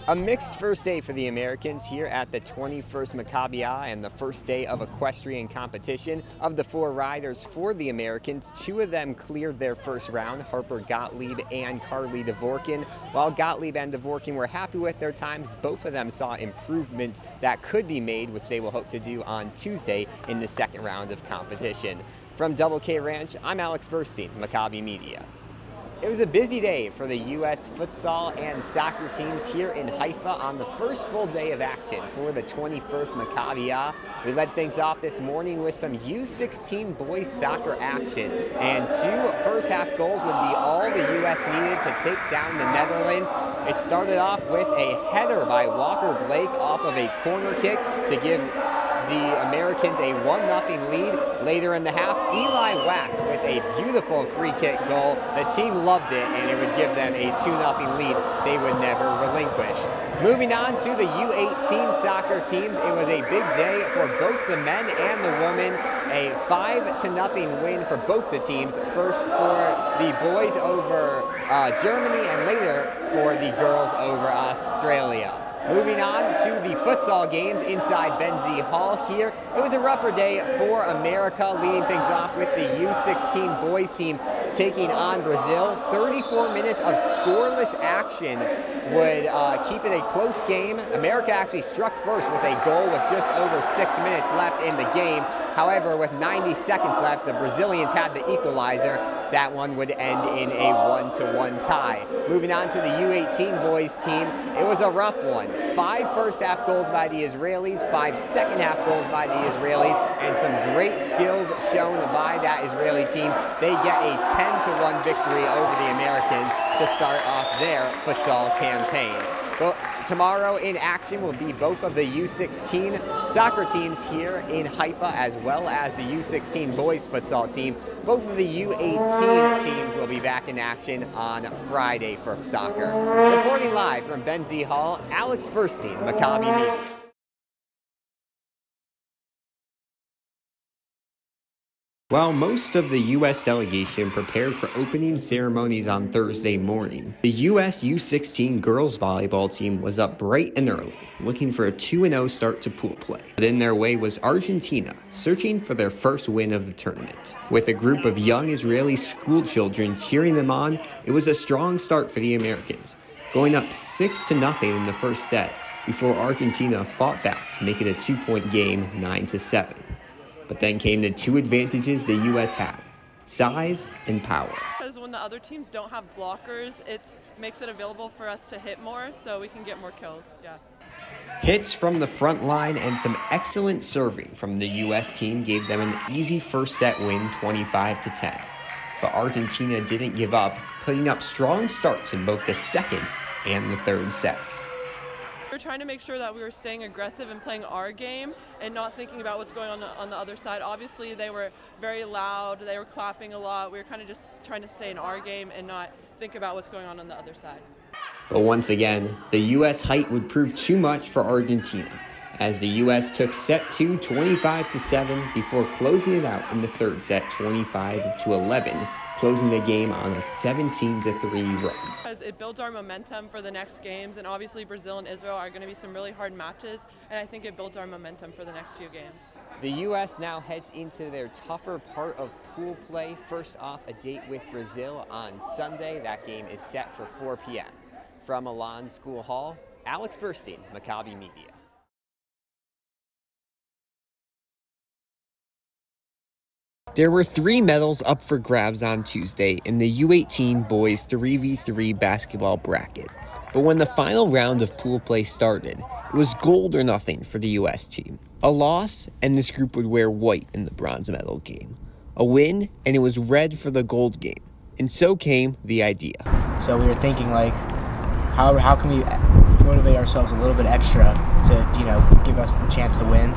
A mixed first day for the Americans here at the 21st Maccabiah and the first day of equestrian competition. Of the 4 riders for the Americans, 2 of them cleared their first round, Harper Gottlieb and Carly Dvorkin. While Gottlieb and Dvorkin were happy with their times, both of them saw improvements that could be made, which they will hope to do on Tuesday in the second round of competition. From Double K Ranch, I'm Alex Burstein, Maccabi Media. It was a busy day for the U.S. futsal and soccer teams here in Haifa on the first full day of action for the 21st Maccabiah. We led things off this morning with some U16 boys soccer action, and 2 first-half goals would be all the U.S. needed to take down the Netherlands. It started off with a header by Walker Blake off of a corner kick to give the Americans a 1-0 lead. Later in the half, Eli Wax with a beautiful free kick goal. The team loved it, and it would give them a 2-0 lead they would never relinquish. Moving on to the U18 soccer teams, it was a big day for both the men and the women. A 5-0 win for both the teams. First for the boys over Germany, and later for the girls over Australia. Moving on to the futsal games inside Benzie Hall here. It was a rougher day for America, leading things off with the U16 boys team taking on Brazil. 34 minutes of scoreless action would keep it a close game. America actually struck first with a goal with just over 6 minutes left in the game. However, with 90 seconds left, the Brazilians had the equalizer. That one would end in a 1-1 tie. Moving on to the U18 boys team, it was a rough one. 5 first-half goals by the Israelis, 5 second-half goals by the Israelis, and some great skills shown by that Israeli team. They get a 10-1 victory over the Americans to start off their futsal campaign. Well, tomorrow in action will be both of the U16 soccer teams here in Haifa, as well as the U16 boys futsal team. Both of the U18 teams will be back in action on Friday for soccer. Reporting live from Benzie Hall, Alex Burstein, Maccabi Media. While most of the U.S. delegation prepared for opening ceremonies on Thursday morning, the U.S. U16 girls volleyball team was up bright and early, looking for a 2-0 start to pool play. But in their way was Argentina, searching for their first win of the tournament. With a group of young Israeli school children cheering them on, it was a strong start for the Americans, going up 6-0 in the first set, before Argentina fought back to make it a 2-point game 9-7. But then came the 2 advantages the U.S. had: size and power. Because when the other teams don't have blockers, it makes it available for us to hit more so we can get more kills. Yeah. Hits from the front line and some excellent serving from the U.S. team gave them an easy first set win, 25-10. But Argentina didn't give up, putting up strong starts in both the second and the third sets. We're trying to make sure that we were staying aggressive and playing our game and not thinking about what's going on the other side. Obviously, they were very loud. They were clapping a lot. We were kind of just trying to stay in our game and not think about what's going on the other side. But once again, the U.S. height would prove too much for Argentina, as the U.S. took set 2 25-7 before closing it out in the third set 25-11. Closing the game on a 17-3 run. Because it builds our momentum for the next games, and obviously Brazil and Israel are going to be some really hard matches, and I think it builds our momentum for the next few games. The U.S. now heads into their tougher part of pool play. First off, a date with Brazil on Sunday. That game is set for 4 p.m. From Milan School Hall, Alex Burstein, Maccabi Media. There were 3 medals up for grabs on Tuesday in the U18 boys 3v3 basketball bracket. But when the final round of pool play started, it was gold or nothing for the U.S. team. A loss, and this group would wear white in the bronze medal game. A win, and it was red for the gold game. And so came the idea. So we were thinking, like, how can we motivate ourselves a little bit extra to, give us the chance to win?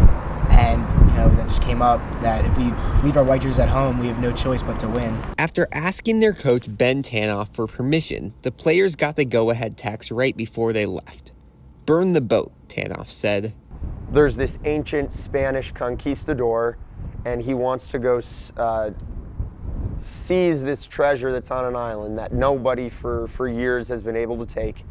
And, that just came up that if we leave our white jerseys at home, we have no choice but to win. After asking their coach, Ben Tanoff, for permission, the players got the go-ahead text right before they left. Burn the boat, Tanoff said. There's this ancient Spanish conquistador, and he wants to go seize this treasure that's on an island that nobody for years has been able to take.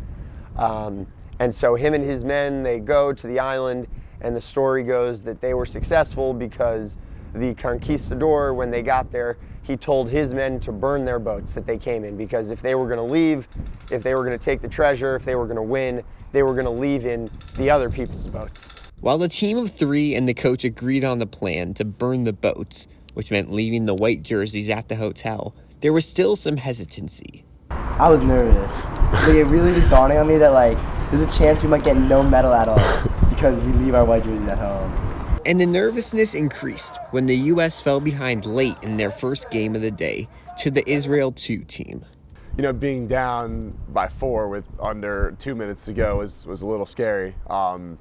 And so him and his men, they go to the island, and the story goes that they were successful because the conquistador, when they got there, he told his men to burn their boats that they came in, because if they were going to leave, if they were going to take the treasure, if they were going to win, they were going to leave in the other people's boats. While the team of 3 and the coach agreed on the plan to burn the boats, which meant leaving the white jerseys at the hotel, there was still some hesitancy. I was nervous. Like, it really was dawning on me that, like, there's a chance we might get no medal at all because we leave our white jerseys at home. And the nervousness increased when the U.S. fell behind late in their first game of the day to the Israel 2 team. You know, being down by 4 with under 2 minutes to go was a little scary. And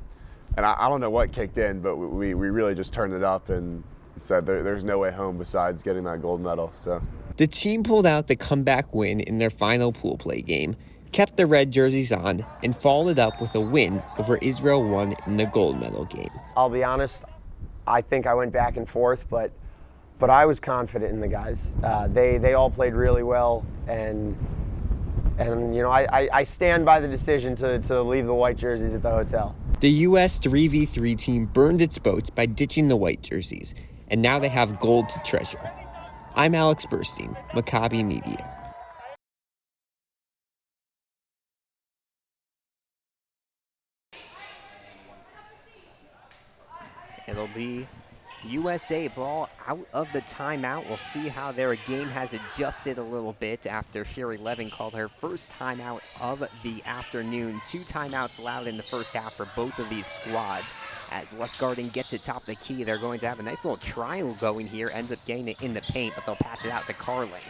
I don't know what kicked in, but we really just turned it up and said there's no way home besides getting that gold medal. So the team pulled out the comeback win in their final pool play game, kept the red jerseys on, and followed it up with a win over Israel 1 in the gold medal game. I'll be honest, I think I went back and forth, but I was confident in the guys. They all played really well, and you know, I stand by the decision to leave the white jerseys at the hotel. The U.S. 3v3 team burned its boats by ditching the white jerseys, and now they have gold to treasure. I'm Alex Burstein, Maccabi Media. It'll be USA ball out of the timeout. We'll see how their game has adjusted a little bit after Sherry Levin called her first timeout of the afternoon. 2 timeouts allowed in the first half for both of these squads. As Lustgarten gets it top of the key, they're going to have a nice little triangle going here. Ends up getting it in the paint, but they'll pass it out to Carling.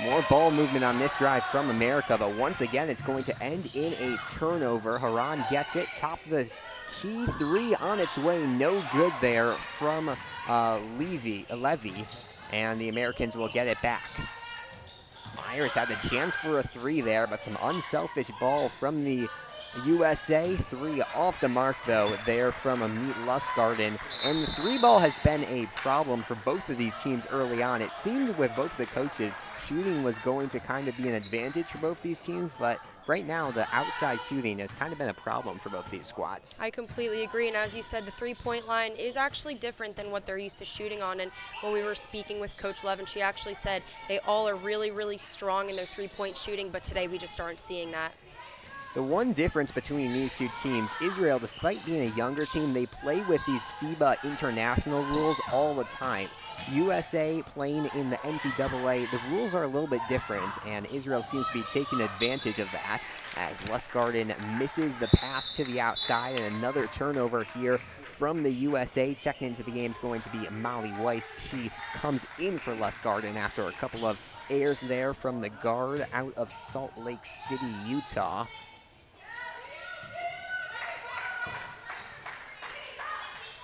More ball movement on this drive from America, but once again, it's going to end in a turnover. Haran gets it, top of the key, 3 on its way, no good there from Levy, and the Americans will get it back. Myers had the chance for a 3 there, but some unselfish ball from the USA. 3 off the mark, though, there from Amit Lustgarten. And the 3 ball has been a problem for both of these teams early on. It seemed with both the coaches, shooting was going to kind of be an advantage for both these teams, but right now the outside shooting has kind of been a problem for both these squads. I completely agree, and as you said, the three-point line is actually different than what they're used to shooting on. And when we were speaking with Coach Levin, she actually said they all are really, really strong in their three-point shooting, but today we just aren't seeing that. The one difference between these 2 teams, Israel, despite being a younger team, they play with these FIBA international rules all the time. USA playing in the NCAA, the rules are a little bit different, and Israel seems to be taking advantage of that as Lustgarten misses the pass to the outside, and another turnover here from the USA. Checking into the game is going to be Molly Weiss. She comes in for Lustgarten after a couple of airs there from the guard out of Salt Lake City, Utah.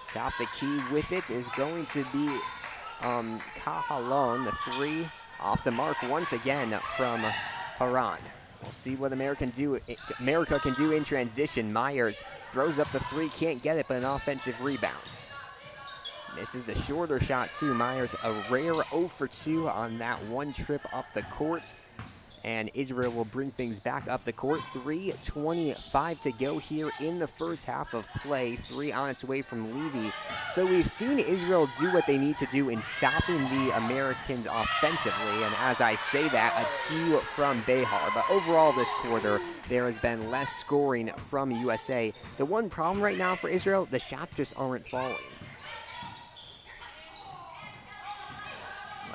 Top the key with it is going to be Cajalon, the 3 off the mark once again from Haran. We'll see what America can do in transition. Myers throws up the 3, can't get it, but an offensive rebound. Misses the shorter shot too. Myers a rare 0 for 2 on that one trip up the court. And Israel will bring things back up the court. 3:25 to go here in the first half of play. 3 on its way from Levy. So we've seen Israel do what they need to do in stopping the Americans offensively. And as I say that, a 2 from Behar. But overall this quarter, there has been less scoring from USA. The one problem right now for Israel, the shots just aren't falling.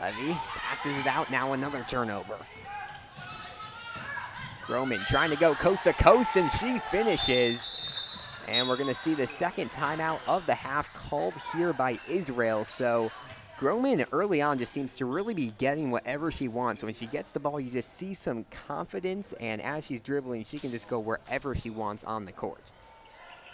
Levy passes it out, now another turnover. Groman trying to go coast to coast, and she finishes. And we're going to see the second timeout of the half called here by Israel. So Groman early on just seems to really be getting whatever she wants. When she gets the ball, you just see some confidence, and as she's dribbling, she can just go wherever she wants on the court.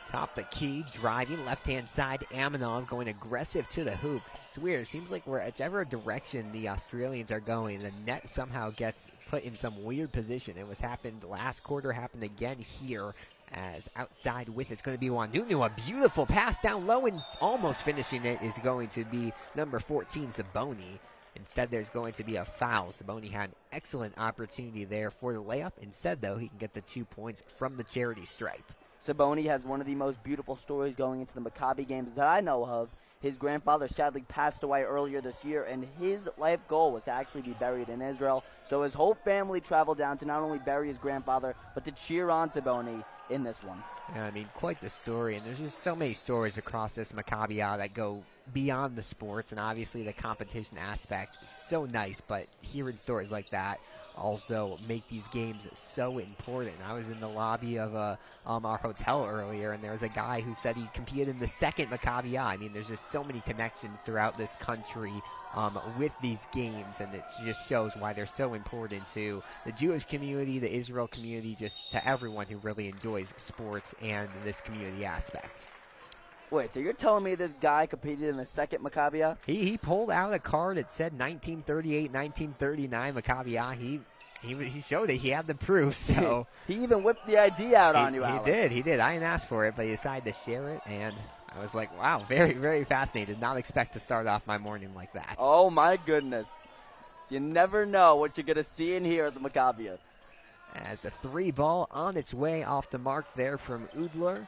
Top the key, driving left-hand side, Aminov going aggressive to the hoop. It's weird, it seems like whichever direction the Australians are going, the net somehow gets put in some weird position. It was happened last quarter, happened again here, as outside with it's going to be Wandunu. A beautiful pass down low, and almost finishing it is going to be number 14, Saboni. Instead, there's going to be a foul. Saboni had an excellent opportunity there for the layup. Instead, though, he can get the 2 points from the charity stripe. Saboni has one of the most beautiful stories going into the Maccabi games that I know of. His grandfather sadly passed away earlier this year, and his life goal was to actually be buried in Israel. So his whole family traveled down to not only bury his grandfather, but to cheer on Saboni in this one. Yeah, I mean, quite the story, and there's just so many stories across this Maccabiah that go beyond the sports, and obviously the competition aspect is so nice, but hearing stories like that also make these games so important. I was in the lobby of our hotel earlier, and there was a guy who said he competed in the second Maccabiah. I mean, there's just so many connections throughout this country with these games, and it just shows why they're so important to the Jewish community, the Israel community, just to everyone who really enjoys sports and this community aspect. Wait, so you're telling me this guy competed in the second Maccabiah? He pulled out a card that said 1938, 1939 Maccabiah. He showed it. He had the proof. So he even whipped the ID out on you, Alex. He did. I didn't ask for it, but he decided to share it, and I was like, wow, very, very fascinated. Did not expect to start off my morning like that. Oh, my goodness. You never know what you're going to see and hear at the Maccabiah. As a 3 ball on its way off the mark there from Udler.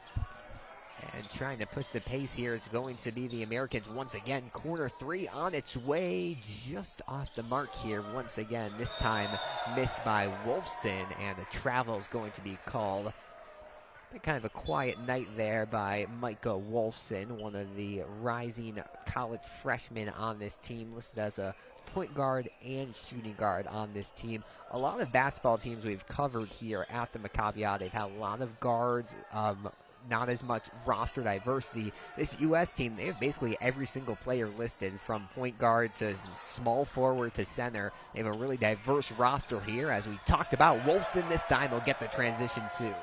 And trying to push the pace here is going to be the Americans once again. Corner 3 on its way, just off the mark here once again. This time missed by Wolfson, and a travel is going to be called. Kind of a quiet night there by Micah Wolfson, one of the rising college freshmen on this team, listed as a point guard and shooting guard on this team. A lot of basketball teams we've covered here at the Maccabiah, they've had a lot of guards, not as much roster diversity. This U.S. team, they have basically every single player listed, from point guard to small forward to center. They have a really diverse roster here. As we talked about, Wolfson this time will get the transition too.